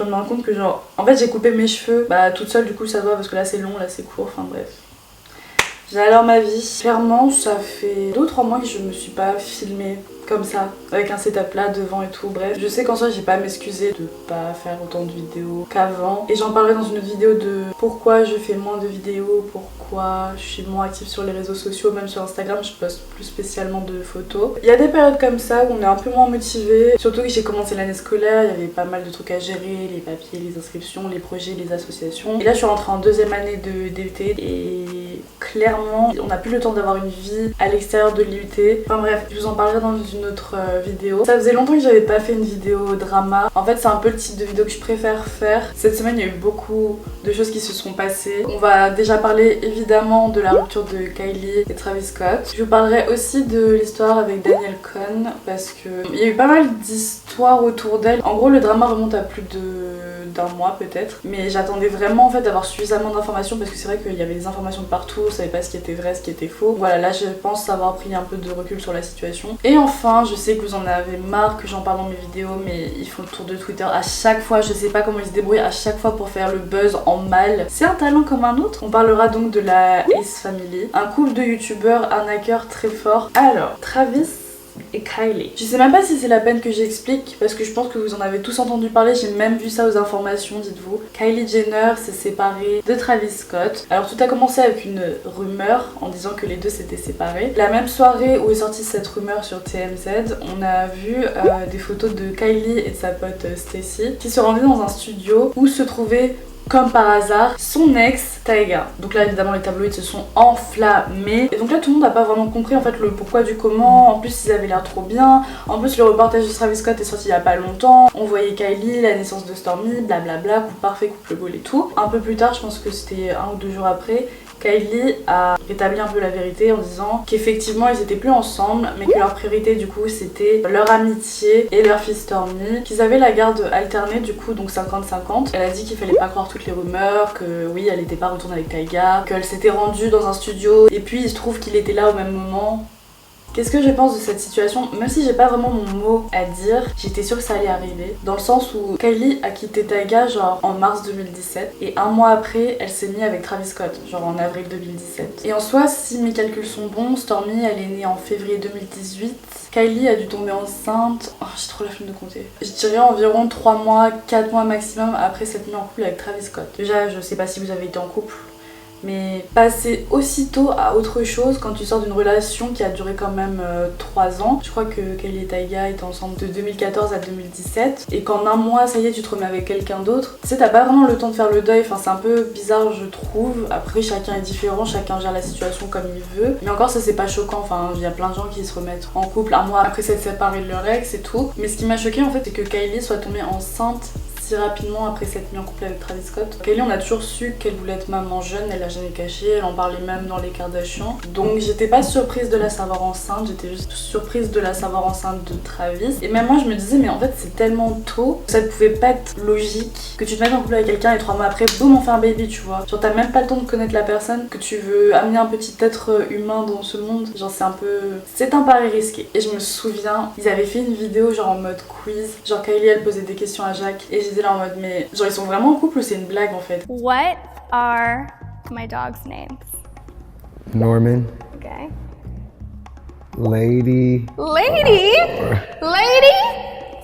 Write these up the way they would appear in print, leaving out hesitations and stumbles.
je me rends compte que genre, en fait j'ai coupé mes cheveux, bah toute seule du coup ça va parce que là c'est long, là c'est court, enfin bref. J'adore ma vie. Clairement, ça fait 2 ou 3 mois que je me suis pas filmée comme ça, avec un setup là devant et tout. Bref, je sais qu'en soi j'ai pas à m'excuser de pas faire autant de vidéos qu'avant. Et j'en parlerai dans une autre vidéo de pourquoi je fais moins de vidéos, pourquoi je suis moins active sur les réseaux sociaux, même sur Instagram je poste plus spécialement de photos. Il y a des périodes comme ça où on est un peu moins motivé, surtout que j'ai commencé l'année scolaire, il y avait pas mal de trucs à gérer, les papiers, les inscriptions, les projets, les associations. Et là je suis rentrée en 2e année de DUT et clairement on n'a plus le temps d'avoir une vie à l'extérieur de l'IUT. Enfin bref, je vous en parlerai dans une autre vidéo. Ça faisait longtemps que j'avais pas fait une vidéo drama. En fait c'est un peu le type de vidéo que je préfère faire. Cette semaine il y a eu beaucoup de choses qui se sont passées. On va déjà parler évidemment de la rupture de Kylie et Travis Scott. Je vous parlerai aussi de l'histoire avec Danielle Cohn parce que il y a eu pas mal d'histoires autour d'elle. En gros le drama remonte à plus d'un mois peut-être, mais j'attendais vraiment en fait d'avoir suffisamment d'informations parce que c'est vrai qu'il y avait des informations de partout, on savait pas ce qui était vrai, ce qui était faux. Voilà, là je pense avoir pris un peu de recul sur la situation. Et enfin, je sais que vous en avez marre que j'en parle dans mes vidéos, mais ils font le tour de Twitter à chaque fois, je sais pas comment ils se débrouillent à chaque fois pour faire le buzz en mal. C'est un talent comme un autre. On parlera donc de la Ace Family, un couple de youtubeurs arnaqueurs très forts. Alors, Travis et Kylie. Je sais même pas si c'est la peine que j'explique parce que je pense que vous en avez tous entendu parler, j'ai même vu ça aux informations, dites-vous. Kylie Jenner s'est séparée de Travis Scott. Alors tout a commencé avec une rumeur en disant que les deux s'étaient séparés. La même soirée où est sortie cette rumeur sur TMZ, on a vu des photos de Kylie et de sa pote Stacy qui se rendaient dans un studio où se trouvait comme par hasard son ex Tyga. Donc là évidemment les tabloïds se sont enflammés et donc là tout le monde n'a pas vraiment compris en fait le pourquoi du comment. En plus ils avaient l'air trop bien, en plus le reportage de Travis Scott est sorti il y a pas longtemps, on voyait Kylie, la naissance de Stormi, blablabla, couple parfait, couple goal et tout. Un peu plus tard, je pense que c'était 1 ou 2 jours après, Kylie a rétabli un peu la vérité en disant qu'effectivement ils étaient plus ensemble mais que leur priorité du coup c'était leur amitié et leur fille Stormi, qu'ils avaient la garde alternée du coup donc 50-50. Elle a dit qu'il fallait pas croire toutes les rumeurs, que oui elle était pas retournée avec Tyga, qu'elle s'était rendue dans un studio et puis il se trouve qu'il était là au même moment. Qu'est-ce que je pense de cette situation? Même si j'ai pas vraiment mon mot à dire, j'étais sûre que ça allait arriver. Dans le sens où Kylie a quitté Tyga genre en mars 2017 et 1 mois après elle s'est mise avec Travis Scott, genre en avril 2017. Et en soi, si mes calculs sont bons, Stormi elle est née en février 2018. Kylie a dû tomber enceinte, oh, j'ai trop la flemme de compter. Je dirais environ 3 mois, 4 mois maximum après s'être mise en couple avec Travis Scott. Déjà, je sais pas si vous avez été en couple, mais passer aussitôt à autre chose quand tu sors d'une relation qui a duré quand même 3 ans. Je crois que Kylie et Tyga étaient ensemble de 2014 à 2017 et qu'en 1 mois ça y est tu te remets avec quelqu'un d'autre. Tu sais t'as pas vraiment le temps de faire le deuil, enfin c'est un peu bizarre je trouve. Après chacun est différent, chacun gère la situation comme il veut. Mais encore ça c'est pas choquant, enfin il y a plein de gens qui se remettent en couple 1 mois après s'être séparés de leur ex et tout. Mais ce qui m'a choqué en fait c'est que Kylie soit tombée enceinte si rapidement après s'être mise en couple avec Travis Scott. Kylie on a toujours su qu'elle voulait être maman jeune, elle l'a jamais caché, elle en parlait même dans les Kardashians. Donc j'étais pas surprise de la savoir enceinte, j'étais juste surprise de la savoir enceinte de Travis. Et même moi je me disais mais en fait c'est tellement tôt, ça ne pouvait pas être logique que tu te mettes en couple avec quelqu'un et 3 mois après boum on fait un baby tu vois. Genre t'as même pas le temps de connaître la personne, que tu veux amener un petit être humain dans ce monde. Genre c'est un pari risqué. Et je me souviens, ils avaient fait une vidéo genre en mode quiz, genre Kylie elle posait des questions à Jacques et j'étais là en mode mais genre ils sont vraiment en couple ou c'est une blague en fait? What are my dog's names? Norman. Okay. Lady. Lady? Lady?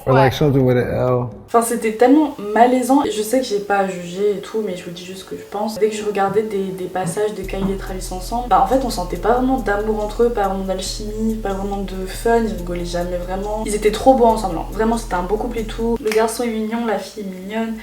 Or like something with an L. Enfin c'était tellement malaisant, je sais que j'ai pas à juger et tout mais je vous dis juste ce que je pense. Dès que je regardais des passages de Kylie et Travis ensemble, bah en fait on sentait pas vraiment d'amour entre eux, pas vraiment d'alchimie, pas vraiment de fun, ils rigolaient jamais vraiment. Ils étaient trop beaux ensemble, vraiment c'était un beau couple et tout. Le garçon est mignon, la fille est mignonne.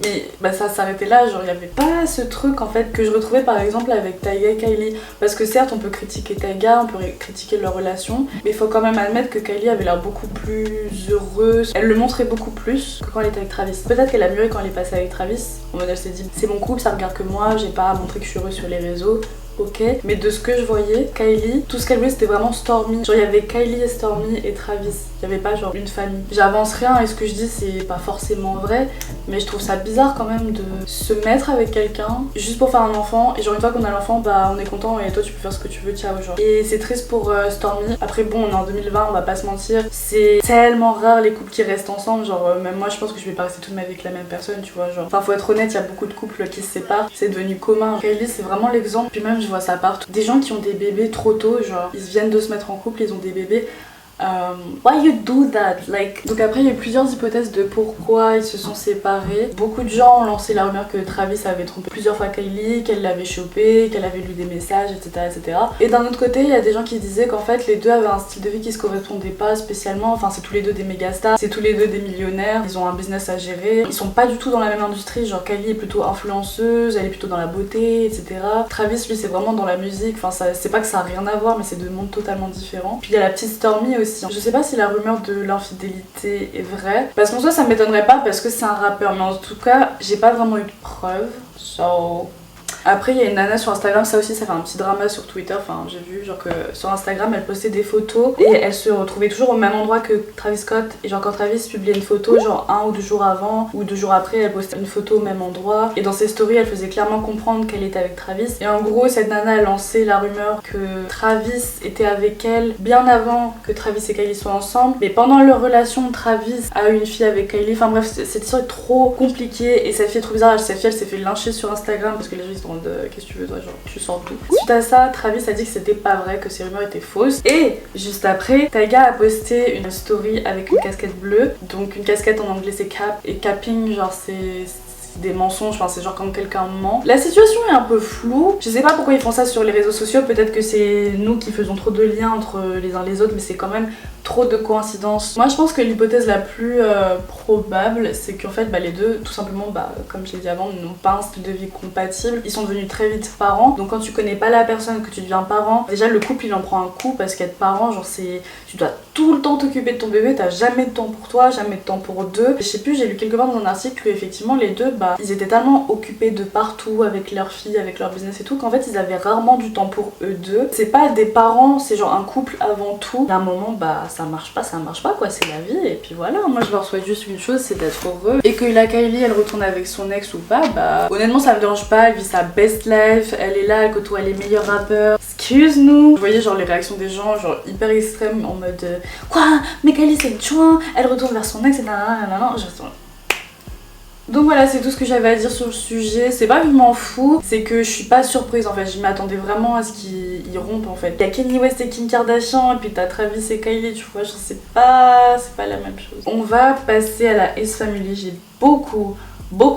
Mais bah ça s'arrêtait là, genre il y avait pas ce truc en fait que je retrouvais par exemple avec Tyga et Kylie. Parce que certes on peut critiquer Tyga, on peut critiquer leur relation, mais il faut quand même admettre que Kylie avait l'air beaucoup plus heureuse. Elle le montrait beaucoup plus que quand elle était avec Travis. Peut-être qu'elle a mûri quand elle est passée avec Travis, en mode elle s'est dit c'est mon couple, ça regarde que moi, j'ai pas à montrer que je suis heureuse sur les réseaux. ok. Mais de ce que je voyais, Kylie, tout ce qu'elle voulait c'était vraiment Stormi. Genre il y avait Kylie et Stormi et Travis. Il y avait pas genre une famille. J'avance rien et ce que je dis c'est pas forcément vrai, mais je trouve ça bizarre quand même de se mettre avec quelqu'un juste pour faire un enfant et genre une fois qu'on a l'enfant bah on est content et toi tu peux faire ce que tu veux, ciao genre. Et c'est triste pour Stormi. Après bon on est en 2020, on va pas se mentir, c'est tellement rare les couples qui restent ensemble, genre même moi je pense que je vais pas rester toute ma vie avec la même personne, tu vois, genre. Enfin faut être honnête, il y a beaucoup de couples qui se séparent, c'est devenu commun. Kylie c'est vraiment l'exemple, puis même je vois ça partout. Des gens qui ont des bébés trop tôt, genre ils viennent de se mettre en couple, ils ont des bébés. Why you do that? Like... Donc après il y a eu plusieurs hypothèses de pourquoi ils se sont séparés. Beaucoup de gens ont lancé la rumeur que Travis avait trompé plusieurs fois Kylie, qu'elle l'avait chopé, qu'elle avait lu des messages, etc. Et d'un autre côté il y a des gens qui disaient qu'en fait les deux avaient un style de vie qui se correspondait pas spécialement. Enfin c'est tous les deux des méga stars, c'est tous les deux des millionnaires, ils ont un business à gérer, ils sont pas du tout dans la même industrie. Genre Kylie est plutôt influenceuse, elle est plutôt dans la beauté, etc. Travis lui c'est vraiment dans la musique, enfin c'est pas que ça a rien à voir mais c'est deux mondes totalement différents. Puis il y a la petite Stormi aussi. Je sais pas si la rumeur de l'infidélité est vraie, parce qu'en soi ça m'étonnerait pas parce que c'est un rappeur, mais en tout cas j'ai pas vraiment eu de preuves. So... Après il y a une nana sur Instagram, ça aussi ça fait un petit drama sur Twitter, enfin j'ai vu genre que sur Instagram elle postait des photos et elle se retrouvait toujours au même endroit que Travis Scott, et genre quand Travis publiait une photo genre 1 ou 2 jours avant ou 2 jours après elle postait une photo au même endroit, et dans ses stories elle faisait clairement comprendre qu'elle était avec Travis. Et en gros cette nana a lancé la rumeur que Travis était avec elle bien avant que Travis et Kylie soient ensemble, mais pendant leur relation Travis a eu une fille avec Kylie. Enfin bref cette histoire est trop compliquée et cette fille est trop bizarre. Cette fille elle s'est fait lyncher sur Instagram parce que les gens ils sont de qu'est-ce que tu veux toi, genre tu sors d'où. Suite à ça Travis a dit que c'était pas vrai, que ces rumeurs étaient fausses, et juste après Tyga a posté une story avec une casquette bleue. Donc une casquette en anglais c'est cap, et capping genre c'est des mensonges, enfin c'est genre quand quelqu'un ment. La situation est un peu floue, je sais pas pourquoi ils font ça sur les réseaux sociaux, peut-être que c'est nous qui faisons trop de liens entre les uns les autres, mais c'est quand même trop de coïncidences. Moi je pense que l'hypothèse la plus probable c'est qu'en fait les deux tout simplement comme je l'ai dit avant n'ont pas un style de vie compatible, ils sont devenus très vite parents. Donc quand tu connais pas la personne, que tu deviens parent, déjà le couple il en prend un coup parce qu'être parent genre c'est tu dois tout le temps t'occuper de ton bébé, t'as jamais de temps pour toi, jamais de temps pour deux. Je sais plus, j'ai lu quelque part dans un article que effectivement les deux ils étaient tellement occupés de partout avec leur fille, avec leur business et tout, qu'en fait ils avaient rarement du temps pour eux deux. C'est pas des parents, c'est genre un couple avant tout. D'un moment ça marche pas quoi, c'est la vie et puis voilà. Moi je leur souhaite juste une chose, c'est d'être heureux, et que la Kylie elle retourne avec son ex ou pas, honnêtement ça me dérange pas, elle vit sa best life, elle est là, elle côtoie les meilleurs rappeurs. Excuse nous. Vous voyez genre les réactions des gens genre hyper extrêmes en mode quoi, mais Kylie c'est une chouin, elle retourne vers son ex et nanana. Donc voilà, c'est tout ce que j'avais à dire sur le sujet. C'est pas que je m'en fous, c'est que je suis pas surprise en fait. Je m'attendais vraiment à ce qu'ils rompent en fait. Il y a Kanye West et Kim Kardashian, et puis t'as Travis et Kylie, tu vois, c'est pas la même chose. On va passer à la Ace Family. J'ai beaucoup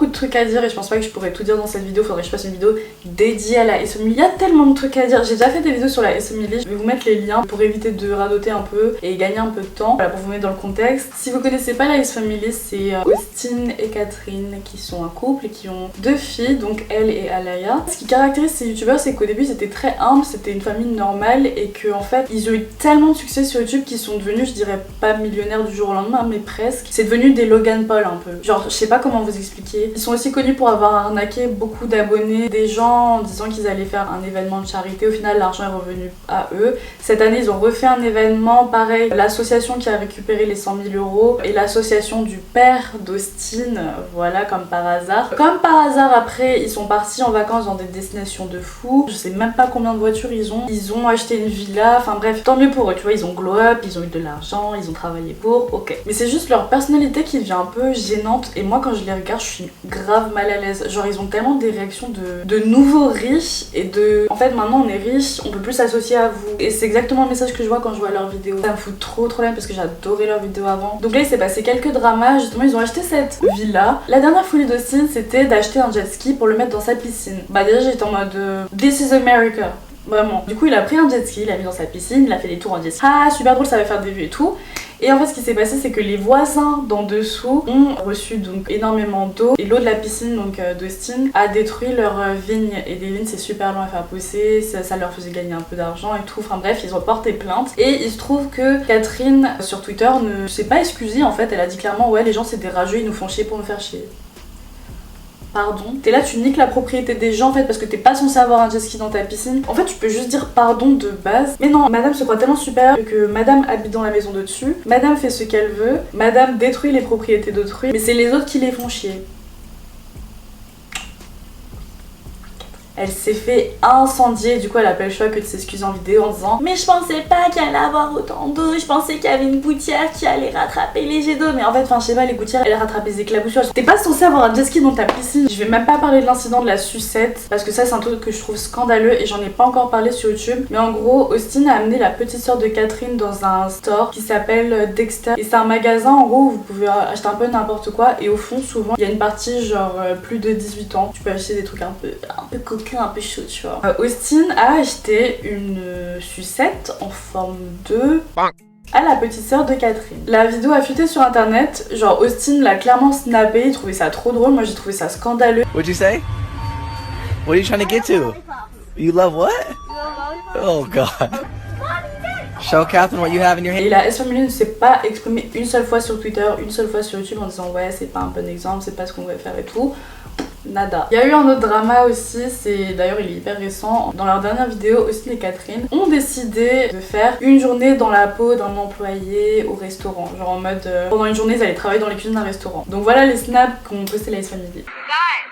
de trucs à dire et je pense pas que je pourrais tout dire dans cette vidéo. Faudrait que je fasse une vidéo dédiée à la Ace Family. Il y a tellement de trucs à dire. J'ai déjà fait des vidéos sur la Ace Family. Je vais vous mettre les liens pour éviter de radoter un peu et gagner un peu de temps. Voilà, pour vous mettre dans le contexte. Si vous connaissez pas la Ace Family, c'est Austin et Catherine qui sont un couple et qui ont 2 filles, donc elle et Alaya. Ce qui caractérise ces youtubeurs, c'est qu'au début c'était très humble, c'était une famille normale, et que en fait ils ont eu tellement de succès sur YouTube qu'ils sont devenus, je dirais pas millionnaires du jour au lendemain, mais presque. C'est devenu des Logan Paul un peu. Genre je sais pas comment vous expliquer. Ils sont aussi connus pour avoir arnaqué beaucoup d'abonnés, des gens en disant qu'ils allaient faire un événement de charité. Au final l'argent est revenu à eux. Cette année ils ont refait un événement, pareil, l'association qui a récupéré les 100 000 euros et l'association du père d'Austin, voilà, comme par hasard. Comme par hasard après ils sont partis en vacances dans des destinations de fous. Je sais même pas combien de voitures ils ont acheté une villa, enfin bref, tant mieux pour eux, tu vois, ils ont glow up, ils ont eu de l'argent, ils ont travaillé pour, ok. Mais c'est juste leur personnalité qui devient un peu gênante, et moi quand je les regarde je suis grave mal à l'aise. Genre ils ont tellement des réactions de nouveaux riches et de en fait maintenant on est riche, on peut plus s'associer à vous, et c'est exactement le message que je vois quand je vois leurs vidéos. Ça me fout trop la peine parce que j'adorais leurs vidéos avant. Donc là il s'est passé quelques dramas, justement ils ont acheté cette villa. La dernière folie d'Austin c'était d'acheter un jet ski pour le mettre dans sa piscine. Déjà j'étais en mode this is America. Vraiment. Du coup il a pris un jet ski, il l'a mis dans sa piscine, il a fait des tours en jet ski. Ah super drôle, ça va faire des vues et tout. Et en fait ce qui s'est passé c'est que les voisins d'en dessous ont reçu donc énormément d'eau, et l'eau de la piscine donc d'Austin a détruit leurs vignes, et des vignes c'est super long à faire pousser, ça leur faisait gagner un peu d'argent et tout, enfin bref ils ont porté plainte. Et il se trouve que Catherine sur Twitter ne s'est pas excusée en fait, elle a dit clairement ouais les gens c'est des rageux, ils nous font chier pour nous faire chier. pardon. T'es là, tu niques la propriété des gens en fait parce que t'es pas censé avoir un jet ski dans ta piscine. En fait, tu peux juste dire pardon de base. Mais non, madame se croit tellement supérieure que madame habite dans la maison de dessus, madame fait ce qu'elle veut, madame détruit les propriétés d'autrui, mais c'est les autres qui les font chier. Elle s'est fait incendier, du coup elle a pas le choix que de s'excuser en vidéo en disant mais je pensais pas qu'il allait avoir autant d'eau, je pensais qu'il y avait une gouttière qui allait rattraper les jets d'eau, mais en fait enfin je sais pas, les gouttières elles rattrapent les éclaboussures. T'es pas censé avoir un jet ski dans ta piscine. Je vais même pas parler de l'incident de la sucette parce que ça c'est un truc que je trouve scandaleux et j'en ai pas encore parlé sur YouTube, mais en gros Austin a amené la petite soeur de Catherine dans un store qui s'appelle Dexter et c'est un magasin en gros où vous pouvez acheter un peu n'importe quoi et au fond souvent il y a une partie genre plus de 18 ans, tu peux acheter des trucs un peu coquins, un peu chaud, tu vois. Austin a acheté une sucette en forme de à la petite sœur de Catherine. La vidéo a fuité sur internet, genre Austin l'a clairement snappé, il trouvait ça trop drôle, moi j'ai trouvé ça scandaleux. What'd you say? What are you trying to get to? You love what? Oh god. Show Catherine what you have in your hand. Et la S-Family ne s'est pas exprimée une seule fois sur Twitter, une seule fois sur YouTube en disant ouais c'est pas un bon exemple, c'est pas ce qu'on devrait faire et tout. Nada. Il y a eu un autre drama aussi, c'est d'ailleurs il est hyper récent. Dans leur dernière vidéo, Austin et Catherine ont décidé de faire une journée dans la peau d'un employé au restaurant. Genre en mode pendant une journée ils allaient travailler dans les cuisines d'un restaurant. Donc voilà les snaps qu'ont posté la S-Family. Guys,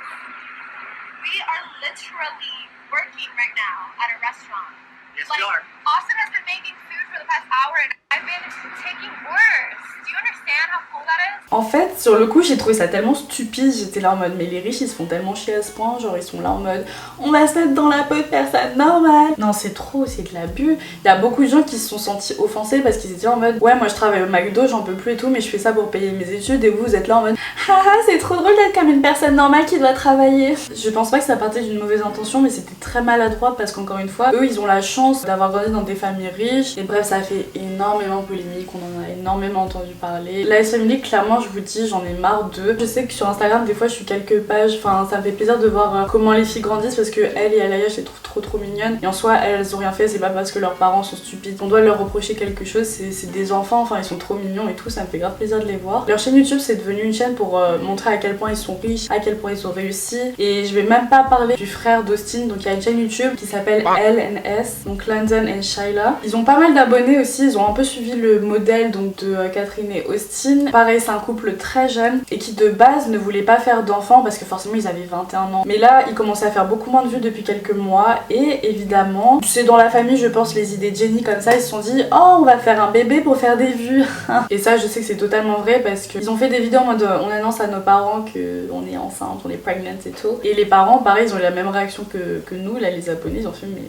we are literally working right now at a restaurant. Yes, like, we are. Austin has been making food for the past hour and I've been taking words. Do you understand how cool that is? En fait, sur le coup, j'ai trouvé ça tellement stupide. J'étais là en mode, mais les riches ils se font tellement chier à ce point. Genre, ils sont là en mode, on va se mettre dans la peau de personne normale. Non, c'est trop, c'est de l'abus. Il y a beaucoup de gens qui se sont sentis offensés parce qu'ils étaient en mode, ouais, moi je travaille au McDo, j'en peux plus et tout, mais je fais ça pour payer mes études. Et vous êtes là en mode, haha, c'est trop drôle d'être comme une personne normale qui doit travailler. Je pense pas que ça partait d'une mauvaise intention, mais c'était très maladroit parce qu'encore une fois, eux ils ont la chance d'avoir grandi dans des familles riches. Et bref, ça a fait énormément polémique, on en a énormément entendu parler. La S-Family, clairement, je vous dis, j'en ai marre d'eux. Je sais que sur Instagram, des fois, je suis quelques pages. Enfin, ça me fait plaisir de voir comment les filles grandissent parce que elle et Alaya, je les trouve trop mignonnes. Et en soi, elles ont rien fait, c'est pas parce que leurs parents sont stupides. On doit leur reprocher quelque chose, c'est des enfants, enfin, ils sont trop mignons et tout, ça me fait grave plaisir de les voir. Leur chaîne YouTube, c'est devenu une chaîne pour montrer à quel point ils sont riches, à quel point ils ont réussi. Et je vais même pas parler du frère d'Austin, donc il y a une chaîne YouTube qui s'appelle LNS, donc Landon and Shyla. Ils ont pas mal d'abonnés aussi, ils ont un peu suivi le modèle donc de Catherine et Austin. Pareil, c'est un couple très jeune et qui de base ne voulait pas faire d'enfants parce que forcément ils avaient 21 ans. Mais là, ils commençaient à faire beaucoup moins de vues depuis quelques mois et évidemment, c'est dans la famille, je pense, les idées de Jenny comme ça, ils se sont dit oh, on va faire un bébé pour faire des vues. Et ça, je sais que c'est totalement vrai parce qu'ils ont fait des vidéos en mode on annonce à nos parents qu'on est enceinte, on est pregnant et tout. Et les parents, pareil, ils ont eu la même réaction que nous, là, les abonnés, ils ont fait mais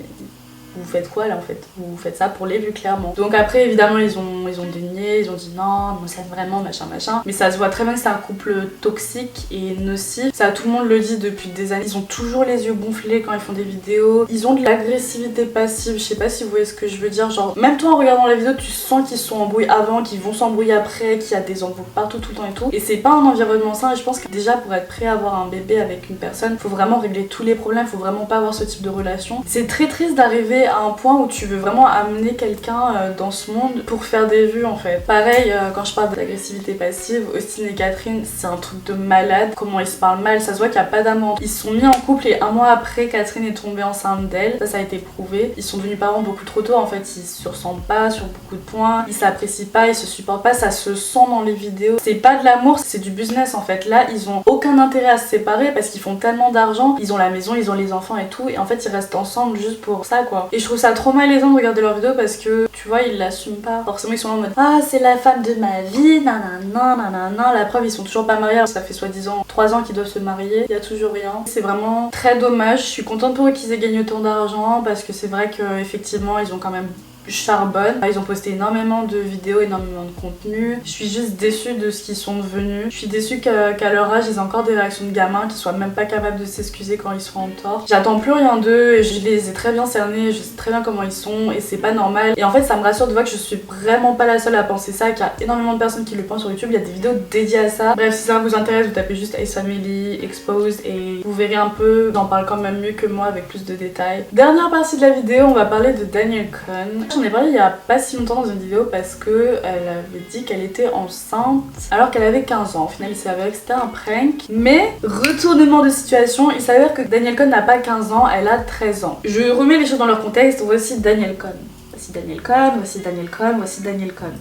vous faites quoi là en fait? Vous faites ça pour les vues clairement. Donc après évidemment ils ont dénié, ils ont dit non, moi ça vraiment machin. Mais ça se voit très bien que c'est un couple toxique et nocif. Ça tout le monde le dit depuis des années. Ils ont toujours les yeux gonflés quand ils font des vidéos. Ils ont de l'agressivité passive, je sais pas si vous voyez ce que je veux dire. Genre même toi en regardant la vidéo tu sens qu'ils se sont embrouillés avant, qu'ils vont s'embrouiller après, qu'il y a des embrouilles partout tout le temps et tout. Et c'est pas un environnement sain et je pense que déjà pour être prêt à avoir un bébé avec une personne, faut vraiment régler tous les problèmes, faut vraiment pas avoir ce type de relation. C'est très triste d'arriver à un point où tu veux vraiment amener quelqu'un dans ce monde pour faire des vues en fait. Pareil, quand je parle d'agressivité passive, Austin et Catherine, c'est un truc de malade. Comment ils se parlent mal, ça se voit qu'il n'y a pas d'amour. Ils se sont mis en couple et un mois après, Catherine est tombée enceinte d'elle. Ça a été prouvé. Ils sont devenus parents beaucoup trop tôt en fait. Ils se ressemblent pas sur beaucoup de points. Ils s'apprécient pas, ils se supportent pas. Ça se sent dans les vidéos. C'est pas de l'amour, c'est du business en fait. Là, ils ont aucun intérêt à se séparer parce qu'ils font tellement d'argent. Ils ont la maison, ils ont les enfants et tout. Et en fait, ils restent ensemble juste pour ça quoi. Et je trouve ça trop malaisant de regarder leurs vidéos parce que tu vois ils l'assument pas. Forcément ils sont en mode ah c'est la femme de ma vie, nanana. La preuve ils sont toujours pas mariés, ça fait soi-disant 3 ans qu'ils doivent se marier, il y a toujours rien. C'est vraiment très dommage, je suis contente pour eux qu'ils aient gagné autant d'argent parce que c'est vrai que effectivement ils ont quand même charbonne. Ils ont posté énormément de vidéos, énormément de contenu. Je suis juste déçue de ce qu'ils sont devenus. Je suis déçue qu'à leur âge, ils aient encore des réactions de gamins qui soient même pas capables de s'excuser quand ils sont en tort. J'attends plus rien d'eux et je les ai très bien cernés, je sais très bien comment ils sont et c'est pas normal. Et en fait, ça me rassure de voir que je suis vraiment pas la seule à penser ça, qu'il y a énormément de personnes qui le pensent sur YouTube. Il y a des vidéos dédiées à ça. Bref, si ça vous intéresse, vous tapez juste Ace Family, Exposed et vous verrez un peu. J'en parle quand même mieux que moi avec plus de détails. Dernière partie de la vidéo, on va parler de Daniel Cohn. j'en ai parlé il y a pas si longtemps dans une vidéo parce que elle avait dit qu'elle était enceinte alors qu'elle avait 15 ans. Au final, il s'avère que c'était un prank. Mais, retournement de situation, il s'avère que Danielle Cohn n'a pas 15 ans, elle a 13 ans. Je remets les choses dans leur contexte. Voici Danielle Cohn. Voici Danielle Cohn, voici Danielle Cohn, voici Danielle Cohn.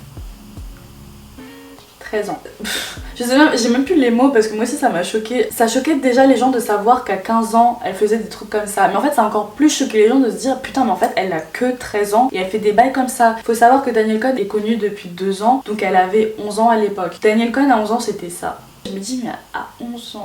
13 ans. Je sais même, j'ai même plus les mots parce que moi aussi ça m'a choqué. Ça choquait déjà les gens de savoir qu'à 15 ans elle faisait des trucs comme ça. Mais en fait ça a encore plus choqué les gens de se dire putain mais en fait elle a que 13 ans et elle fait des bails comme ça. Faut savoir que Danielle Cohn est connue depuis 2 ans, donc elle avait 11 ans à l'époque. Danielle Cohn à 11 ans c'était ça. Je me dis mais à 11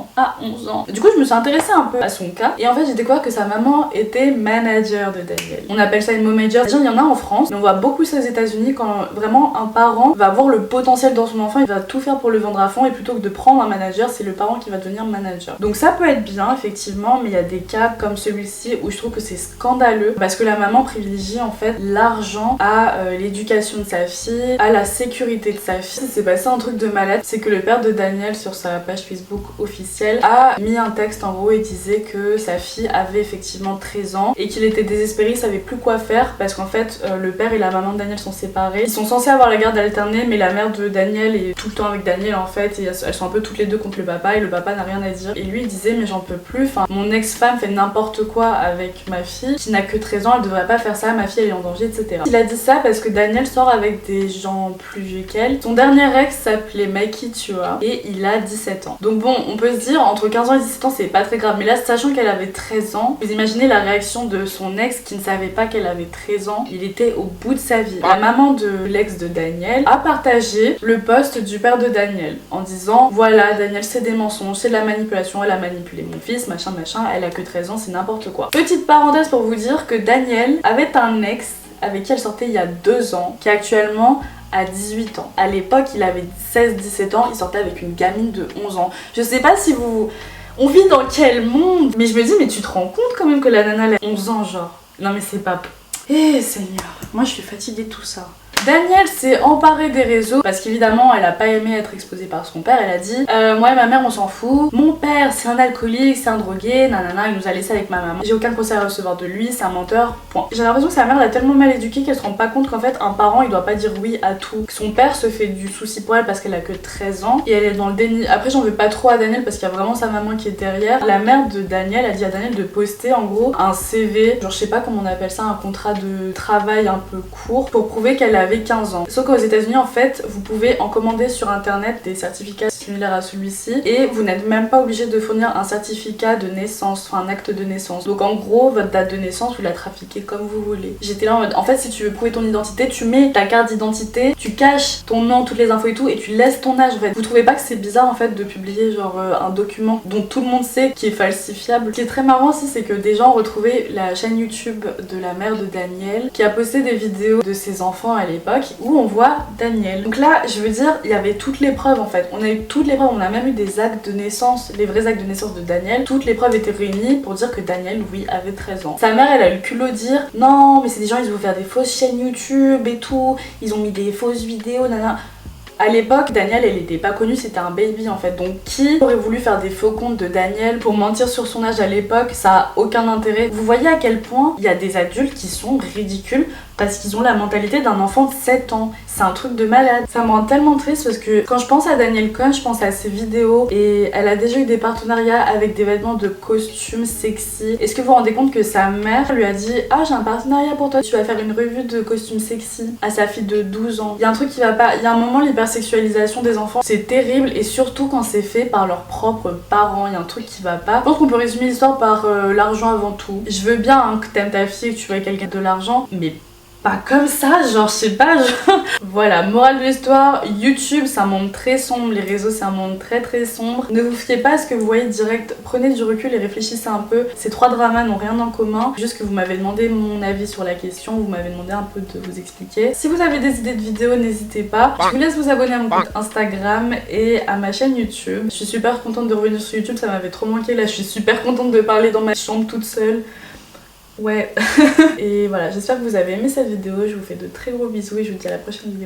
ans. Du coup je me suis intéressée un peu à son cas et en fait j'ai découvert que sa maman était manager de Danielle. On appelle ça une momager. Déjà il y en a en France, mais on voit beaucoup ça aux États-Unis quand vraiment un parent va voir le potentiel dans son enfant, il va tout faire pour le vendre à fond et plutôt que de prendre un manager, c'est le parent qui va devenir manager. Donc ça peut être bien effectivement, mais il y a des cas comme celui-ci où je trouve que c'est scandaleux parce que la maman privilégie en fait l'argent à l'éducation de sa fille, à la sécurité de sa fille. C'est passé un truc de malade, c'est que le père de Danielle sur sa page Facebook officielle a mis un texte en gros et disait que sa fille avait effectivement 13 ans et qu'il était désespéré, il savait plus quoi faire parce qu'en fait le père et la maman de Danielle sont séparés. Ils sont censés avoir la garde alternée mais la mère de Danielle est tout le temps avec Danielle en fait et elles sont un peu toutes les deux contre le papa et le papa n'a rien à dire. Et lui il disait mais j'en peux plus, enfin mon ex-femme fait n'importe quoi avec ma fille qui n'a que 13 ans, elle devrait pas faire ça, ma fille elle est en danger, etc. Il a dit ça parce que Danielle sort avec des gens plus vieux qu'elle. Son dernier ex s'appelait Mikey, tu vois, et il a 17 ans. Donc bon, on peut se dire entre 15 ans et 17 ans c'est pas très grave, mais là sachant qu'elle avait 13 ans, vous imaginez la réaction de son ex qui ne savait pas qu'elle avait 13 ans, il était au bout de sa vie. La maman de l'ex de Danielle a partagé le post du père de Danielle en disant voilà Danielle c'est des mensonges, c'est de la manipulation, elle a manipulé mon fils, machin machin, elle a que 13 ans, c'est n'importe quoi. Petite parenthèse pour vous dire que Danielle avait un ex avec qui elle sortait il y a 2 ans, qui actuellement à 18 ans. À l'époque, il avait 16-17 ans, il sortait avec une gamine de 11 ans. Je sais pas si vous... On vit dans quel monde? Mais je me dis, mais tu te rends compte quand même que la nana elle a 11 ans, genre. Non mais c'est pas... Eh Seigneur, moi je suis fatiguée de tout ça. Danielle s'est emparée des réseaux parce qu'évidemment elle a pas aimé être exposée par son père. Elle a dit moi et ma mère on s'en fout, mon père c'est un alcoolique, c'est un drogué, nanana, il nous a laissé avec ma maman, j'ai aucun conseil à recevoir de lui, c'est un menteur, point. J'ai l'impression que sa mère l'a tellement mal éduquée qu'elle se rend pas compte qu'en fait un parent il doit pas dire oui à tout. Son père se fait du souci pour elle parce qu'elle a que 13 ans et elle est dans le déni. Après j'en veux pas trop à Danielle parce qu'il y a vraiment sa maman qui est derrière. La mère de Danielle a dit à Danielle de poster en gros un CV, genre je sais pas comment on appelle ça, un contrat de travail un peu court pour prouver qu'elle avait 15 ans. Sauf qu'aux États-Unis en fait vous pouvez en commander sur internet des certificats similaires à celui-ci et vous n'êtes même pas obligé de fournir un certificat de naissance, enfin un acte de naissance. Donc en gros votre date de naissance vous la trafiquez comme vous voulez. J'étais là en mode en fait si tu veux prouver ton identité tu mets ta carte d'identité, tu caches ton nom, toutes les infos et tout et tu laisses ton âge en fait. Vous trouvez pas que c'est bizarre en fait de publier genre un document dont tout le monde sait qui est falsifiable? Ce qui est très marrant aussi c'est que des gens ont retrouvé la chaîne YouTube de la mère de Danielle qui a posté des vidéos de ses enfants à l'époque où on voit Danielle. Donc là, je veux dire, il y avait toutes les preuves en fait. On a eu toutes les preuves, on a même eu des actes de naissance, les vrais actes de naissance de Danielle. Toutes les preuves étaient réunies pour dire que Danielle, oui, avait 13 ans. Sa mère, elle a eu le culot de dire non, mais c'est des gens, ils vont faire des fausses chaînes YouTube et tout, ils ont mis des fausses vidéos, nanana. À l'époque, Danielle, elle était pas connue, c'était un baby en fait. Donc qui aurait voulu faire des faux comptes de Danielle pour mentir sur son âge à l'époque? Ça a aucun intérêt. Vous voyez à quel point il y a des adultes qui sont ridicules parce qu'ils ont la mentalité d'un enfant de 7 ans. C'est un truc de malade. Ça me rend tellement triste parce que quand je pense à Danielle Cohn, je pense à ses vidéos et elle a déjà eu des partenariats avec des vêtements de costumes sexy. Est-ce que vous vous rendez compte que sa mère lui a dit ah j'ai un partenariat pour toi, tu vas faire une revue de costumes sexy à sa fille de 12 ans. Il y a un truc qui va pas, il y a un moment l'hypersexualisation des enfants c'est terrible et surtout quand c'est fait par leurs propres parents, il y a un truc qui va pas. Je pense qu'on peut résumer l'histoire par l'argent avant tout. Je veux bien hein, que t'aimes ta fille et que tu veux quelqu'un de l'argent mais pas comme ça, genre je sais pas, genre... Voilà, morale de l'histoire, YouTube c'est un monde très sombre, les réseaux c'est un monde très très sombre. Ne vous fiez pas à ce que vous voyez direct, prenez du recul et réfléchissez un peu. Ces trois dramas n'ont rien en commun, juste que vous m'avez demandé mon avis sur la question, vous m'avez demandé un peu de vous expliquer. Si vous avez des idées de vidéos, n'hésitez pas. Je vous laisse vous abonner à mon compte Instagram et à ma chaîne YouTube. Je suis super contente de revenir sur YouTube, ça m'avait trop manqué, là je suis super contente de parler dans ma chambre toute seule. Ouais. Et voilà, j'espère que vous avez aimé cette vidéo, je vous fais de très gros bisous et je vous dis à la prochaine vidéo.